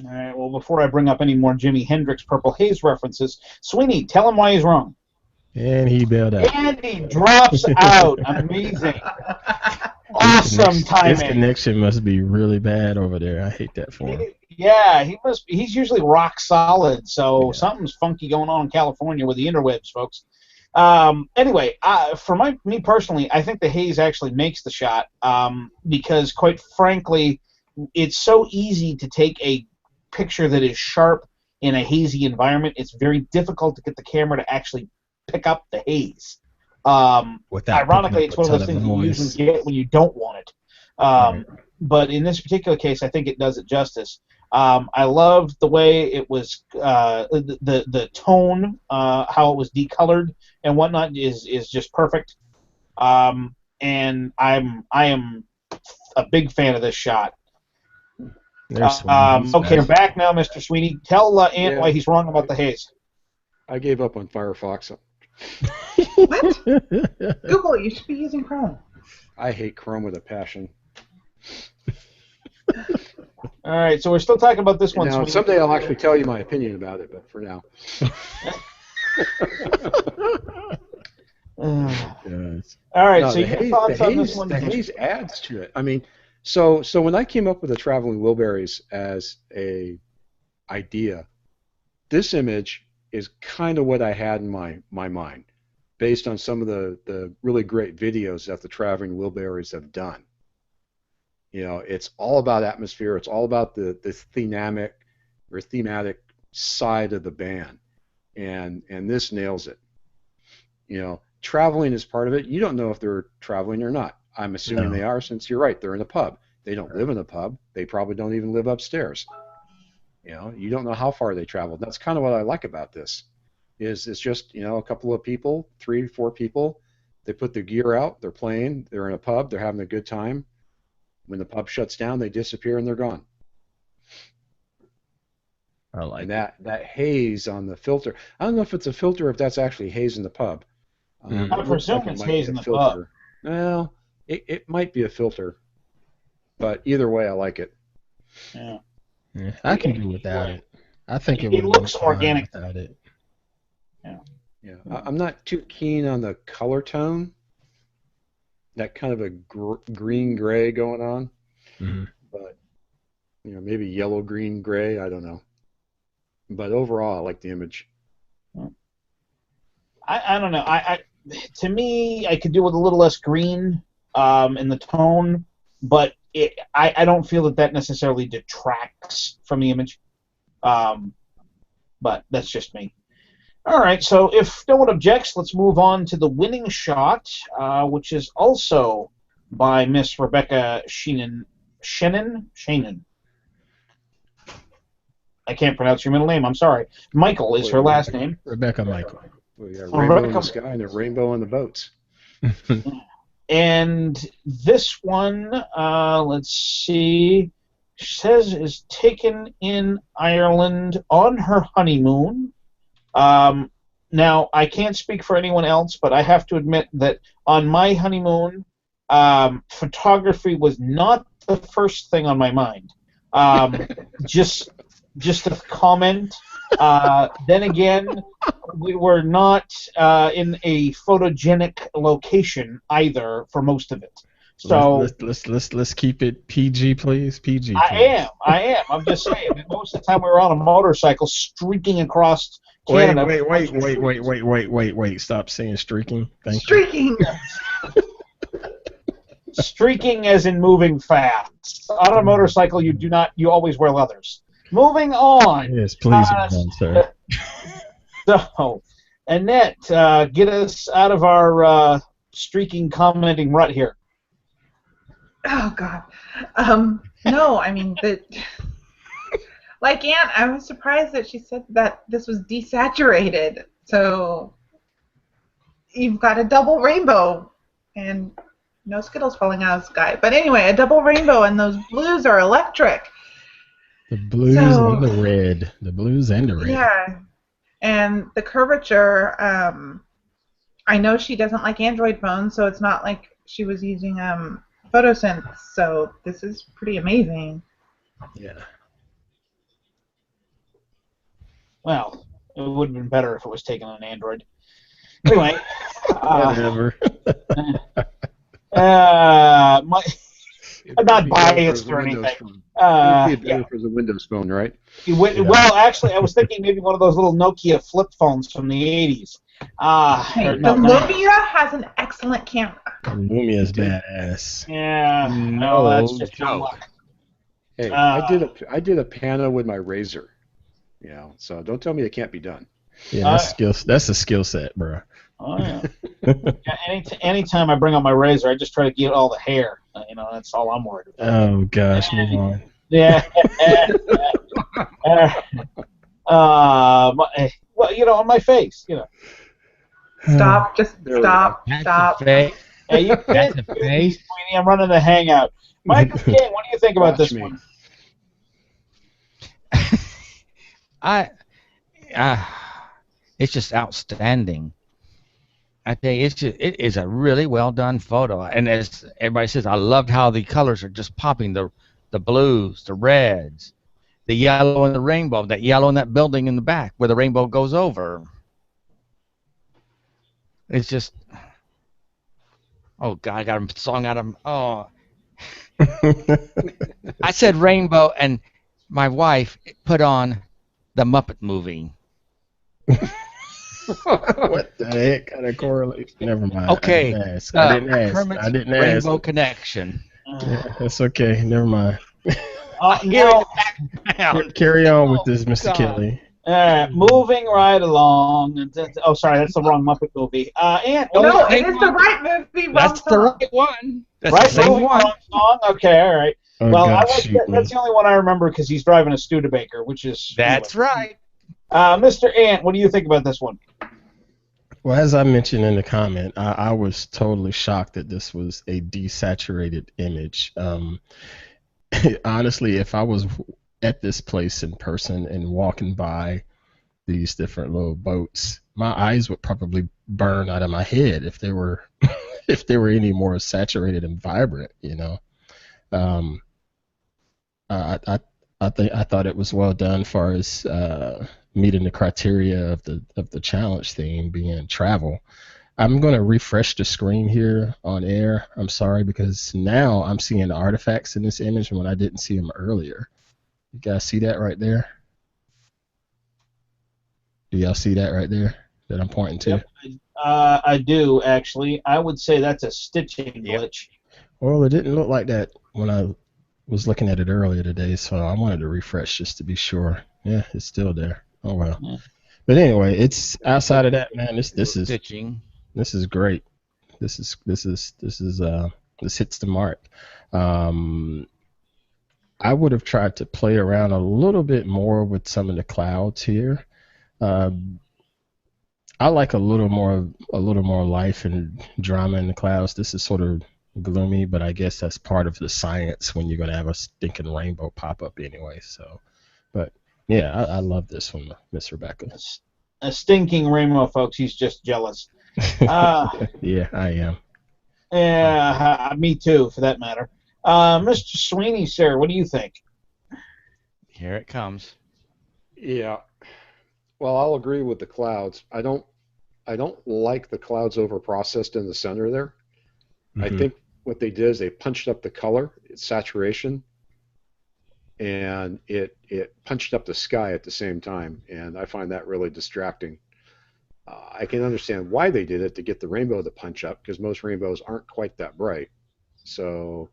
All right, well, before I bring up any more Jimi Hendrix Purple Haze references, Sweeney, tell him why he's wrong. And he bailed out. And he drops out. Amazing. Awesome timing. His connection must be really bad over there. I hate that for him. Yeah, he's usually rock solid, so something's funky going on in California with the interwebs, folks. Anyway, for me personally, I think the haze actually makes the shot because, quite frankly, it's so easy to take a picture that is sharp in a hazy environment. It's very difficult to get the camera to actually pick up the haze. Ironically, it's one of those things you usually get when you don't want it. But in this particular case, I think it does it justice. I loved the way it was, the tone, how it was decolored and whatnot is just perfect. And I am a big fan of this shot. Okay, we're back now, Mr. Sweeney. Tell Ant why he's wrong about the haze. I gave up on Firefox. What? Google, you should be using Chrome. I hate Chrome with a passion. All right, so we're still talking about this one. Now, someday I'll actually tell you my opinion about it, but for now. All right, so your thoughts on this one? The haze adds to it. I mean, so when I came up with the traveling Wilburys as a idea, this image is kind of what I had in my mind, based on some of the really great videos that the traveling Wilburys have done. You know, it's all about atmosphere. It's all about the thematic side of the band, and this nails it. You know, traveling is part of it. You don't know if they're traveling or not. I'm assuming they are, since you're right. They're in a pub. They don't live in a pub. They probably don't even live upstairs. You know, you don't know how far they traveled. That's kind of what I like about this. It's just, you know, a couple of people, 3, 4 people. They put their gear out. They're playing. They're in a pub. They're having a good time. When the pub shuts down, they disappear and they're gone. I like that haze on the filter. I don't know if it's a filter or if that's actually haze in the pub. I presume it's haze in the pub. Well, it might be a filter, but either way, I like it. Yeah, I can do without it. I think it looks organic without it. Yeah. I'm not too keen on the color tone. That kind of a green-gray going on, but you know, maybe yellow-green-gray. I don't know, but overall, I like the image. I don't know. To me, I could do with a little less green in the tone, but I don't feel that necessarily detracts from the image. But that's just me. All right, so if no one objects, let's move on to the winning shot, which is also by Miss Rebecca Sheenan. I can't pronounce your middle name. I'm sorry. Michael is her last name. Rebecca Michael. We got a rainbow in the sky and a rainbow on the boats. And this one, let's see, says is taken in Ireland on her honeymoon. Now, I can't speak for anyone else, but I have to admit that on my honeymoon, photography was not the first thing on my mind. Just a comment. Then again, we were not in a photogenic location either for most of it. So let's keep it PG, please. PG. Please. I am. I'm just saying that most of the time we were on a motorcycle streaking across Canada. Wait. Stop saying streaking. Thank streaking. You. Streaking as in moving fast. On a motorcycle, you always wear leathers. Moving on. Yes, please, sir. So, Annette, get us out of our streaking commenting rut here. Oh God. No, I mean like Aunt, I was surprised that she said that this was desaturated. So you've got a double rainbow and no Skittles falling out of the sky. But anyway, a double rainbow, and those blues are electric. The blues and the red. The blues and the red. Yeah. And the curvature, I know she doesn't like Android phones, so it's not like she was using photosynth, so this is pretty amazing. Yeah. Well, it would have been better if it was taken on Android. Anyway. Whatever. I'm not biased or anything. It would be better for the Windows phone, right? Well, actually, I was thinking maybe one of those little Nokia flip phones from the 80s. The Lumia has an excellent camera. Lumia's badass. Yeah. No, that's just joke. Hey, I did a Pano with my Razor. So don't tell me it can't be done. Yeah, that's a skill set, bro. Oh yeah. Anytime I bring out my razor, I just try to get all the hair. That's all I'm worried about. Oh gosh, move on. Yeah. Well, on my face, Stop! Just stop! That's Stop! a face. Hey, That's a face. Sweeney, I'm running the Hangout. Michael King, what do you think about this one? It's just outstanding. I tell you, it is a really well done photo. And as everybody says, I loved how the colors are just popping, the blues, the reds, the yellow and the rainbow, that yellow in that building in the back where the rainbow goes over. It's just, oh God, I got a song out of, oh. I said rainbow, and my wife put on the Muppet movie. What the heck kind of correlation? Never mind. Okay. I didn't ask. Kermit's I didn't Rainbow ask. Connection. Yeah, that's okay. Never mind. Carry on with this, Mr. Kelly. Moving right along. Oh, sorry, that's the wrong Muppet movie. It is the right movie. That's the right one. That's right, the same one. Song? Okay, all right. Oh, well, God, that's the only one I remember because he's driving a Studebaker, which is... That's right. Mr. Ant, what do you think about this one? Well, as I mentioned in the comment, I was totally shocked that this was a desaturated image. Honestly, if I was at this place in person and walking by these different little boats, my eyes would probably burn out of my head if they were any more saturated and vibrant. I thought it was well done as far as meeting the criteria of the challenge theme being travel. I'm going to refresh the screen here on air. I'm sorry, because now I'm seeing the artifacts in this image when I didn't see them earlier. You guys see that right there? Do y'all see that right there that I'm pointing to? Yep. I do, actually. I would say that's a stitching glitch. Well, it didn't look like that when I was looking at it earlier today, so I wanted to refresh just to be sure. Yeah, it's still there. Oh well. Yeah. But anyway, it's outside of that, man. This is stitching. This is great. This hits the mark. I would have tried to play around a little bit more with some of the clouds here. I like a little more life and drama in the clouds. This is sort of gloomy, but I guess that's part of the science when you're going to have a stinking rainbow pop up anyway. So, but yeah, I love this one, Miss Rebecca. A stinking rainbow, folks. He's just jealous. Yeah, I am. Yeah, me too, for that matter. Mr. Sweeney, sir, what do you think? Here it comes. Yeah. Well, I'll agree with the clouds. I don't like the clouds over processed in the center there. Mm-hmm. I think what they did is they punched up the color, its saturation, and it punched up the sky at the same time, and I find that really distracting. I can understand why they did it to get the rainbow to punch up, because most rainbows aren't quite that bright. So,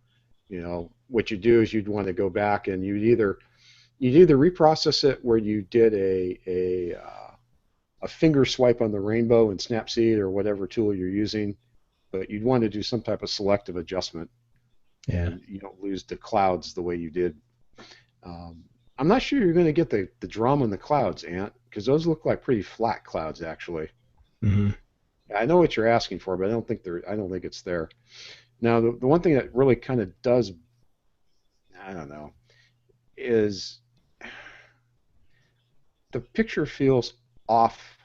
what you do is you'd want to go back and you'd either reprocess it where you did a finger swipe on the rainbow in Snapseed or whatever tool you're using, but you'd want to do some type of selective adjustment. Yeah. And you don't lose the clouds the way you did. I'm not sure you're going to get the drama in the clouds, Ant, because those look like pretty flat clouds actually. Mm-hmm. I know what you're asking for, but I don't think it's there. Now, the one thing that really kind of does, I don't know, is the picture feels off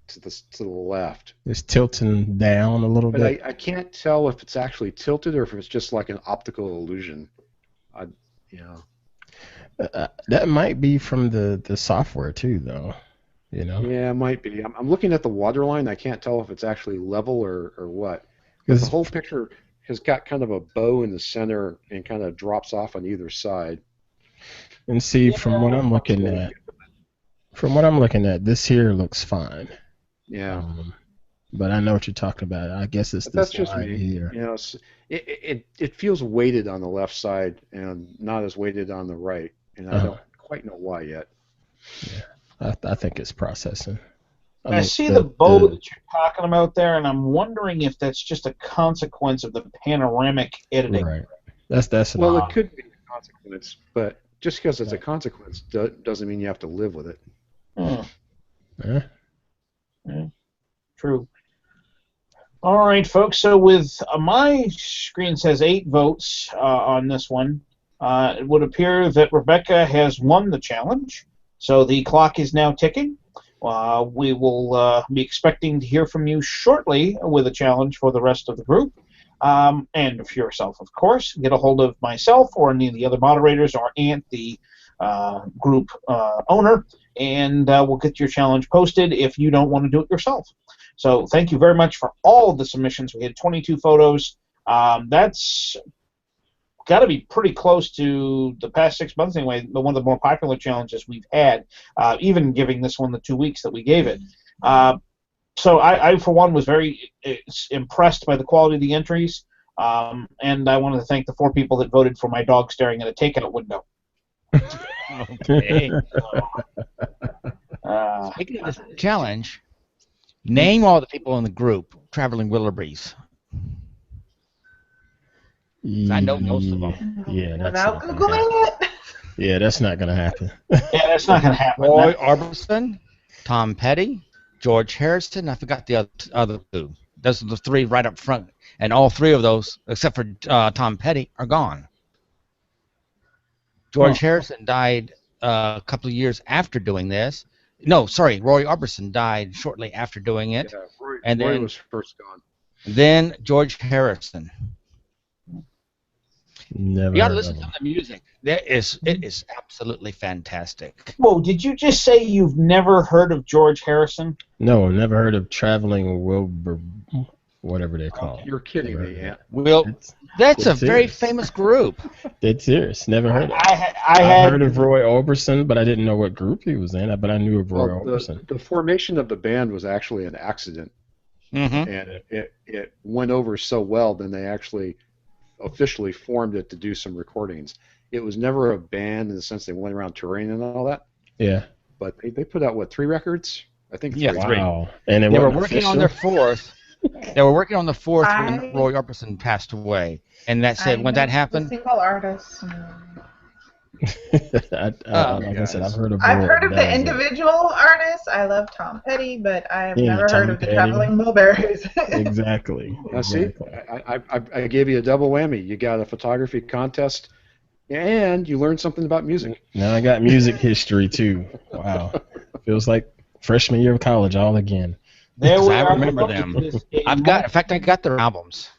to the left. It's tilting down a little bit. But I can't tell if it's actually tilted or if it's just like an optical illusion. That might be from the software too, though. Yeah, it might be. I'm looking at the waterline. I can't tell if it's actually level or what. Because the whole picture has got kind of a bow in the center and kind of drops off on either side. And see, from what I'm looking at, this here looks fine. Yeah. But I know what you're talking about. I guess it's this slide here. It feels weighted on the left side and not as weighted on the right, and I don't quite know why yet. Yeah, I think it's processing. I see the bow that you're talking about there, and I'm wondering if that's just a consequence of the panoramic editing. Right. That's well, it could be a consequence, but just because it's a consequence doesn't mean you have to live with it. Yeah. True. All right, folks. So with my screen says 8 votes on this one. It would appear that Rebecca has won the challenge. So the clock is now ticking. We will be expecting to hear from you shortly with a challenge for the rest of the group. And for yourself, of course. Get a hold of myself or any of the other moderators or Ant, the group owner, and we'll get your challenge posted if you don't want to do it yourself. So thank you very much for all of the submissions. We had 22 photos. That's got to be pretty close to the past 6 months anyway, one of the more popular challenges we've had, even giving this one the 2 weeks that we gave it. So I, for one, was very impressed by the quality of the entries, and I wanted to thank the 4 people that voted for my dog staring at a takeout window. Okay. Speaking of this challenge, name all the people in the group traveling Wilburys. I know most of them. Yeah, without Googling it. Yeah, that's not going to happen. Yeah, that's not going to happen. Roy Orbison, Tom Petty, George Harrison. I forgot the other 2. Those are the 3 right up front, and all 3 of those, except for Tom Petty, are gone. George Harrison died a couple of years after doing this. No, sorry, Roy Orbison died shortly after doing it. Yeah, Roy was first gone. Then George Harrison. Never. You got to listen to the music. It is absolutely fantastic. Whoa, did you just say you've never heard of George Harrison? No, never heard of Traveling Wilbur, whatever they call it. You're kidding me, Ant. Well, that's a very famous group. Dead serious. Never heard of it. I had heard of Roy Orbison, but I didn't know what group he was in. But I knew of Roy Orbison. The formation of the band was actually an accident, and it went over so well. Then they actually officially formed it to do some recordings. It was never a band in the sense they went around touring and all that. Yeah. But they put out 3 records? I think 3. Yeah, 3. Wow. And they were working on their 4th. They were working on the 4th when Roy Orbison passed away, and that said, when that happened, single artist. Like I said, I've heard of. I've heard of the individual artists. I love Tom Petty, but I've never heard of the Traveling Wilburys. Exactly. Now, see, I gave you a double whammy. You got a photography contest, and you learned something about music. Now I got music history too. Wow, feels like freshman year of college all again. There we I are. remember them. I got their albums.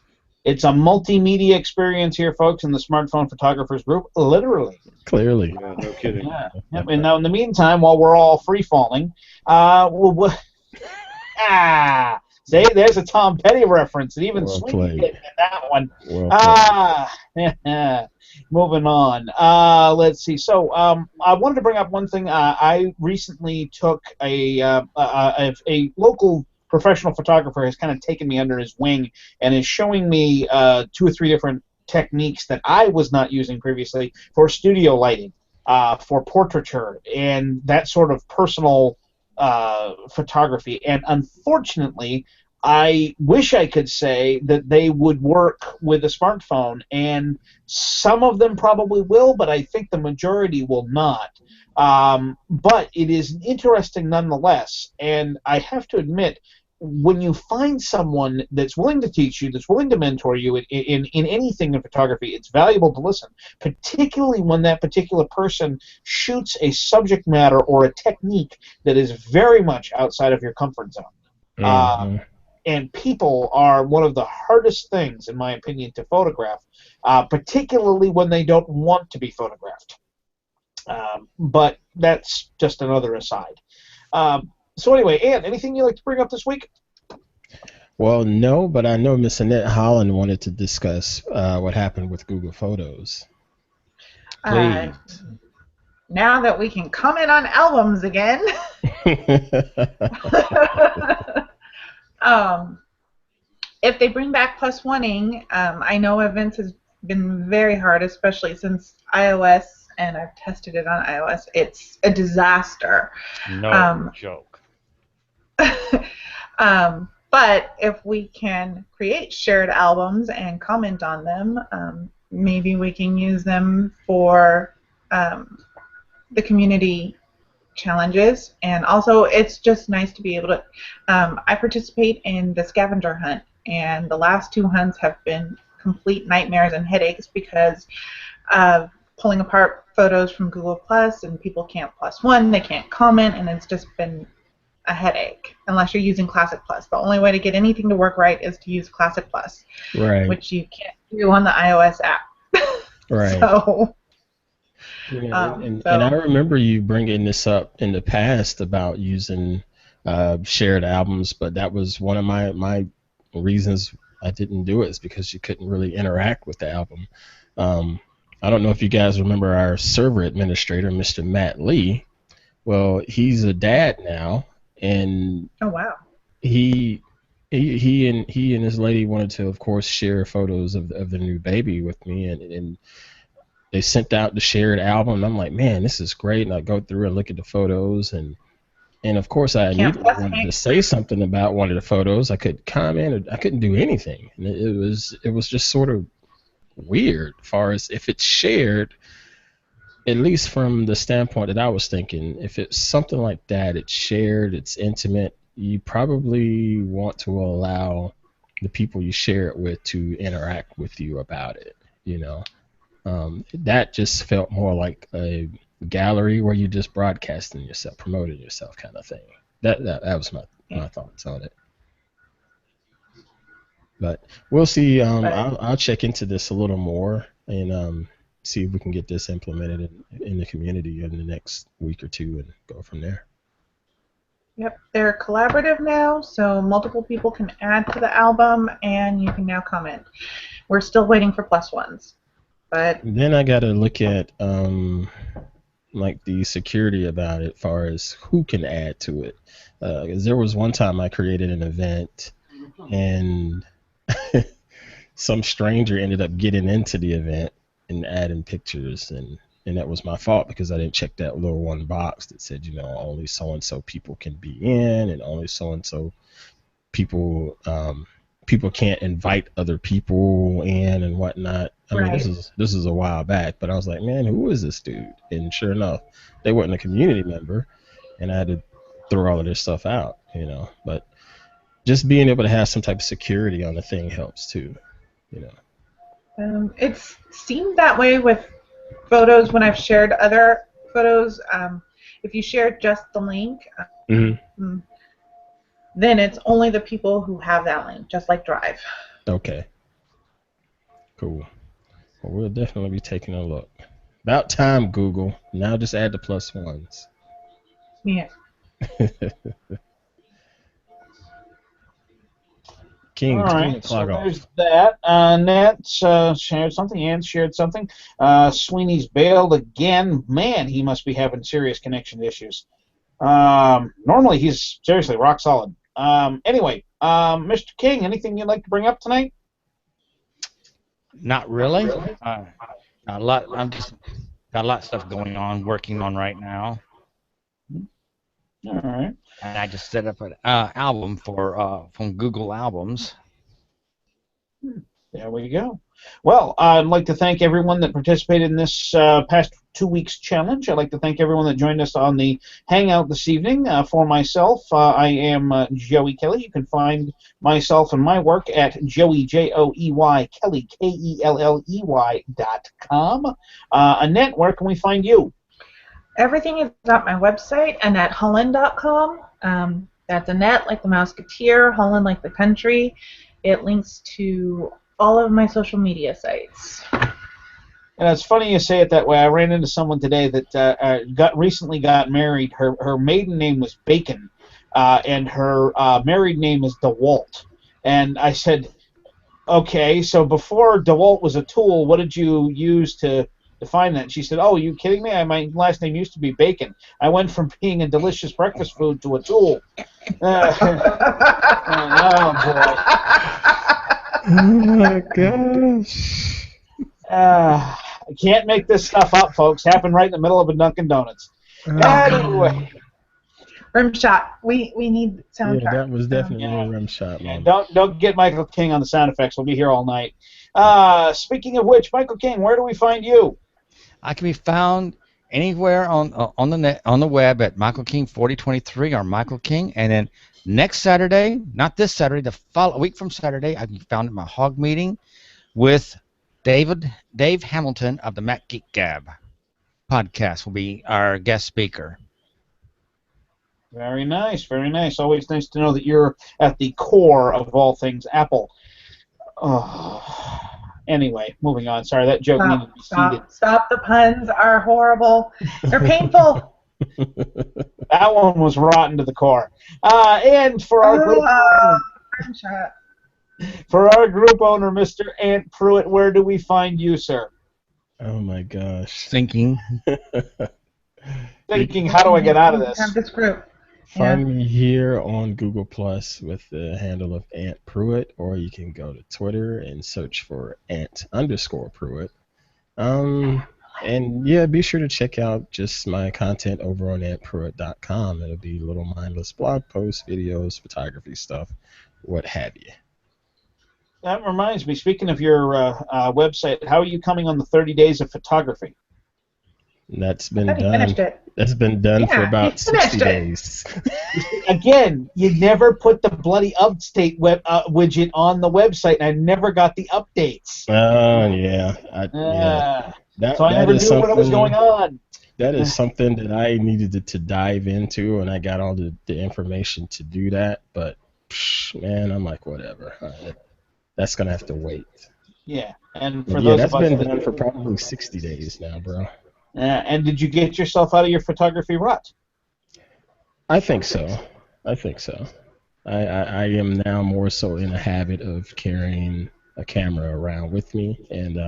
It's a multimedia experience here, folks, in the Smartphone Photographers Group, literally. Clearly. Yeah, no kidding. Yeah. And now, in the meantime, while we're all free-falling, see, there's a Tom Petty reference, and even Sweetie did that one. Moving on. Let's see. So I wanted to bring up one thing. I recently took a local professional photographer has kind of taken me under his wing and is showing me 2 or 3 different techniques that I was not using previously for studio lighting, for portraiture, and that sort of personal photography. And unfortunately, I wish I could say that they would work with a smartphone, and some of them probably will, but I think the majority will not. But it is interesting nonetheless, and I have to admit, when you find someone that's willing to teach you, that's willing to mentor you in anything in photography, it's valuable to listen, particularly when that particular person shoots a subject matter or a technique that is very much outside of your comfort zone. Mm-hmm. And people are one of the hardest things, in my opinion, to photograph, particularly when they don't want to be photographed. But that's just another aside. So anyway, Ann, anything you'd like to bring up this week? Well, no, but I know Miss Annette Holland wanted to discuss what happened with Google Photos. Please. Now that we can comment on albums again. If they bring back +1ing, I know events has been very hard, especially since iOS, and I've tested it on iOS. It's a disaster. No joke. But if we can create shared albums and comment on them, maybe we can use them for the community challenges. And also, it's just nice to be able to... I participate in the scavenger hunt, and the last 2 hunts have been complete nightmares and headaches because of pulling apart photos from Google Plus, and people can't +1, they can't comment, and it's just been a headache unless you're using Classic Plus. The only way to get anything to work right is to use Classic Plus, Right. which you can't do on the iOS app. Right. So, and I remember you bringing this up in the past about using shared albums, but that was one of my reasons I didn't do it, is because you couldn't really interact with the album. I don't know if you guys remember our server administrator, Mr. Matt Lee. Well, he's a dad now, and oh wow, he and his lady wanted to, of course, share photos of the new baby with me, and they sent out the shared album. And I'm like, man, this is great. And I go through and look at the photos, and of course I immediately wanted to say something about one of the photos. I could comment, or I couldn't do anything. And it was just sort of weird, as far as if it's shared. At least from the standpoint that I was thinking, if it's something like that, it's shared, it's intimate, you probably want to allow the people you share it with to interact with you about it, you know. That just felt more like a gallery where you're just broadcasting yourself, promoting yourself kind of thing. That was my thoughts on it. But we'll see. I'll check into this a little more and see if we can get this implemented in the community in the next week or 2 and go from there. Yep, they're collaborative now, so multiple people can add to the album, and you can now comment. We're still waiting for +1s, but then I got to look at like the security about it, as far as who can add to it. 'Cause there was one time I created an event, and some stranger ended up getting into the event and adding pictures, and that was my fault because I didn't check that little one box that said, you know, only so and so people can be in, and only so and so people can't invite other people in and whatnot. I mean, this is a while back, but I was like, man, who is this dude? And sure enough, they weren't a community member, and I had to throw all of their stuff out, you know. But just being able to have some type of security on the thing helps too, you know. It's seemed that way with photos when I've shared other photos. If you share just the link, then it's only the people who have that link, just like Drive. Okay. Cool. Well, we'll definitely be taking a look. About time, Google. Now just add the +1s. Yeah. King, all right, so there's that. Nat shared something. Ann shared something. Sweeney's bailed again. Man, he must be having serious connection issues. Normally, he's seriously rock solid. Anyway, Mr. King, anything you'd like to bring up tonight? Not really. A lot. I'm just got a lot of stuff going on, working on right now. All right. And I just set up an album from Google Albums. There we go. Well, I'd like to thank everyone that participated in this past 2 weeks challenge. I'd like to thank everyone that joined us on the Hangout this evening. For myself, I am Joey Kelly. You can find myself and my work at Joey, Joey Kelly, KELLEY.com. Annette, where can we find you? Everything is at my website, AnnetteHolland.com. That's Annette like the Mouseketeer, Holland like the country. It links to all of my social media sites. And it's funny you say it that way. I ran into someone today that recently got married. Her maiden name was Bacon, and her married name is DeWalt. And I said, okay, so before DeWalt was a tool, what did you use to define that? And she said, oh, are you kidding me? My last name used to be Bacon. I went from being a delicious breakfast food to a tool. Oh, boy. Oh my gosh. I can't make this stuff up, folks. Happened right in the middle of a Dunkin' Donuts. Anyway. Rim shot. We need soundtrack. Yeah, that was definitely a rim shot, man. Don't get Michael King on the sound effects. We'll be here all night. Speaking of which, Michael King, where do we find you? I can be found anywhere on the net, on the web at Michael King 4023 or Michael King, and then next Saturday, not this Saturday, a week from Saturday, I can be found at my hog meeting with Dave Hamilton of the Mac Geek Gab podcast will be our guest speaker. Very nice, very nice. Always nice to know that you're at the core of all things Apple. Oh. Anyway, moving on. Sorry, that joke needed to be seeded. Stop. The puns are horrible. They're painful. That one was rotten to the core. And for our group owner, Mr. Ant Pruitt, where do we find you, sir? Oh my gosh. Thinking, how do I get out of this? Have this group. Find me here on Google Plus with the handle of Ant Pruitt, or you can go to Twitter and search for Ant_Pruitt. And yeah, be sure to check out just my content over on antpruitt.com. It'll be little mindless blog posts, videos, photography stuff, what have you. That reminds me, speaking of your website, how are you coming on the 30 days of photography? That's been done. That's been done for about 60 days. Again, you never put the bloody update widget on the website, and I never got the updates. Oh, yeah. Yeah. So I never knew what was going on. That is something that I needed to dive into, and I got all the information to do that. But, man, I'm like, whatever. That's going to have to wait. Yeah. And for those that's of us been done for probably 60 days now, bro. And did you get yourself out of your photography rut? I think so. I am now more so in a habit of carrying a camera around with me and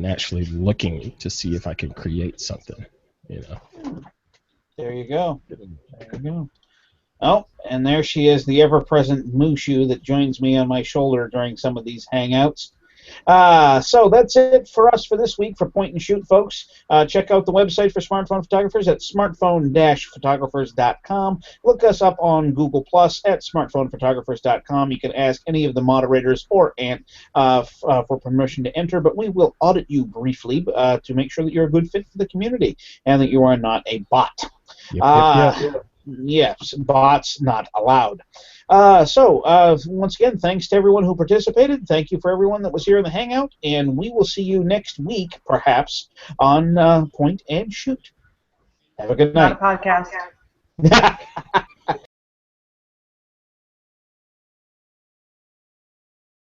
actually looking to see if I can create something, you know. There you go. Oh, and there she is, the ever-present Mushu that joins me on my shoulder during some of these hangouts. So that's it for us for this week for Point and Shoot, folks. Check out the website for smartphone photographers at smartphone-photographers.com. Look us up on Google Plus at smartphonephotographers.com. You can ask any of the moderators or Ant for permission to enter, but we will audit you briefly to make sure that you're a good fit for the community and that you are not a bot. Yep. Yes, bots not allowed. So once again, thanks to everyone who participated. Thank you for everyone that was here in the Hangout, and we will see you next week, perhaps, on Point and Shoot. Have a good night. Not a podcast.